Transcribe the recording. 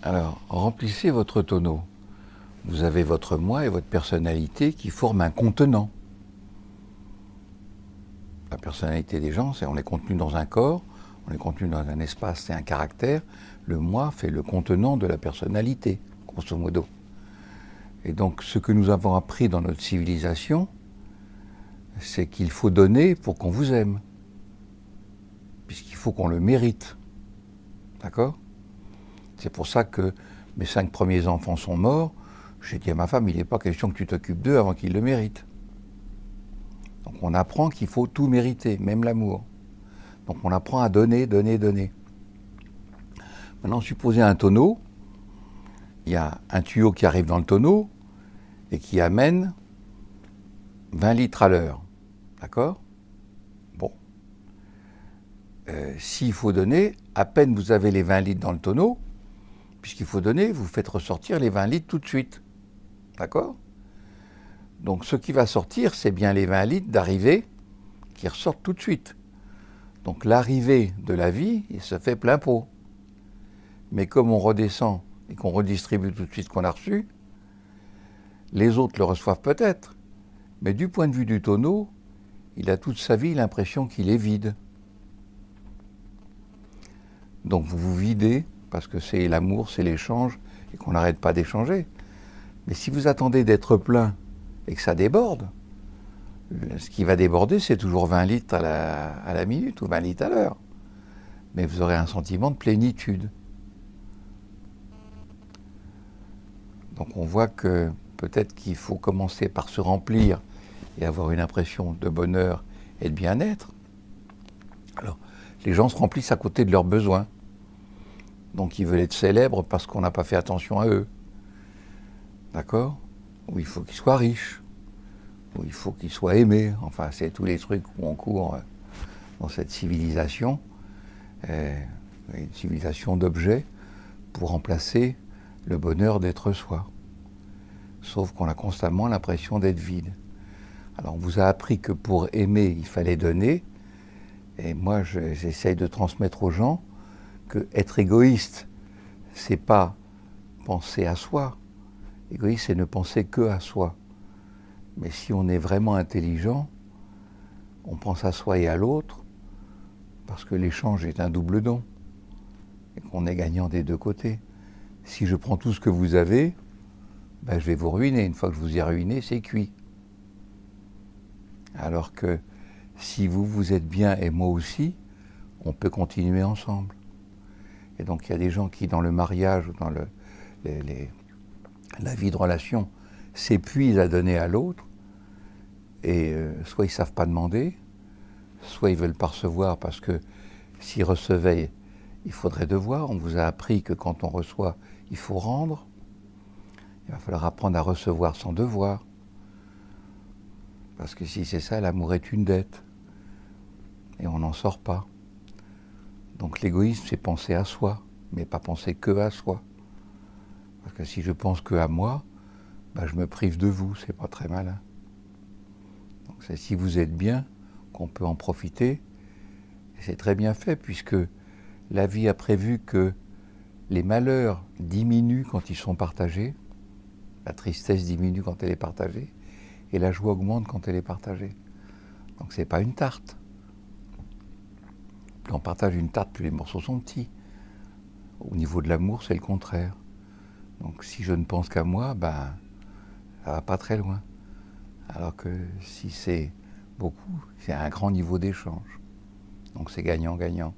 Alors, remplissez votre tonneau. Vous avez votre moi et votre personnalité qui forment un contenant. La personnalité des gens, c'est on est contenu dans un corps, on est contenu dans un espace et un caractère. Le moi fait le contenant de la personnalité, grosso modo. Et donc, ce que nous avons appris dans notre civilisation, c'est qu'il faut donner pour qu'on vous aime. Puisqu'il faut qu'on le mérite. D'accord ? C'est pour ça que mes 5 premiers enfants sont morts. J'ai dit à ma femme, il n'est pas question que tu t'occupes d'eux avant qu'ils le méritent. Donc on apprend qu'il faut tout mériter, même l'amour. Donc on apprend à donner, donner, donner. Maintenant, supposez un tonneau, il y a un tuyau qui arrive dans le tonneau et qui amène 20 litres à l'heure. D'accord ? Bon. S'il faut donner, à peine vous avez les 20 litres dans le tonneau, puisqu'il faut donner, vous faites ressortir les 20 litres tout de suite. D'accord ? Donc ce qui va sortir, c'est bien les 20 litres d'arrivée qui ressortent tout de suite. Donc l'arrivée de la vie, il se fait plein pot. Mais comme on redescend et qu'on redistribue tout de suite ce qu'on a reçu, les autres le reçoivent peut-être, mais du point de vue du tonneau, il a toute sa vie l'impression qu'il est vide. Donc vous vous videz, parce que c'est l'amour, c'est l'échange, et qu'on n'arrête pas d'échanger. Mais si vous attendez d'être plein et que ça déborde, ce qui va déborder, c'est toujours 20 litres à la minute ou 20 litres à l'heure. Mais vous aurez un sentiment de plénitude. Donc on voit que peut-être qu'il faut commencer par se remplir et avoir une impression de bonheur et de bien-être. Alors, les gens se remplissent à côté de leurs besoins. Donc ils veulent être célèbres parce qu'on n'a pas fait attention à eux. D'accord ? Ou il faut qu'ils soient riches. Ou il faut qu'ils soient aimés. Enfin, c'est tous les trucs où on court dans cette civilisation. Une civilisation d'objets pour remplacer le bonheur d'être soi. Sauf qu'on a constamment l'impression d'être vide. Alors on vous a appris que pour aimer, il fallait donner. Et moi, j'essaye de transmettre aux gens que être égoïste, c'est pas penser à soi. Égoïste, c'est ne penser que à soi. Mais si on est vraiment intelligent, on pense à soi et à l'autre, parce que l'échange est un double don, et qu'on est gagnant des deux côtés. Si je prends tout ce que vous avez, ben je vais vous ruiner. Une fois que je vous ai ruiné, c'est cuit. Alors que si vous êtes bien et moi aussi, on peut continuer ensemble. Et donc il y a des gens qui, dans le mariage ou dans la vie de relation, s'épuisent à donner à l'autre, et soit ils ne savent pas demander, soit ils ne veulent pas recevoir parce que s'ils recevaient, il faudrait devoir. On vous a appris que quand on reçoit, il faut rendre. Il va falloir apprendre à recevoir sans devoir. Parce que si c'est ça, l'amour est une dette. Et on n'en sort pas. Donc l'égoïsme, c'est penser à soi, mais pas penser que à soi. Parce que si je pense que à moi, ben je me prive de vous, c'est pas très malin. Donc c'est si vous êtes bien qu'on peut en profiter. Et c'est très bien fait, puisque la vie a prévu que les malheurs diminuent quand ils sont partagés, la tristesse diminue quand elle est partagée, et la joie augmente quand elle est partagée. Donc c'est pas une tarte. Plus on partage une tarte, plus les morceaux sont petits. Au niveau de l'amour, c'est le contraire. Donc si je ne pense qu'à moi, ben, ça va pas très loin. Alors que si c'est beaucoup, c'est un grand niveau d'échange. Donc c'est gagnant-gagnant.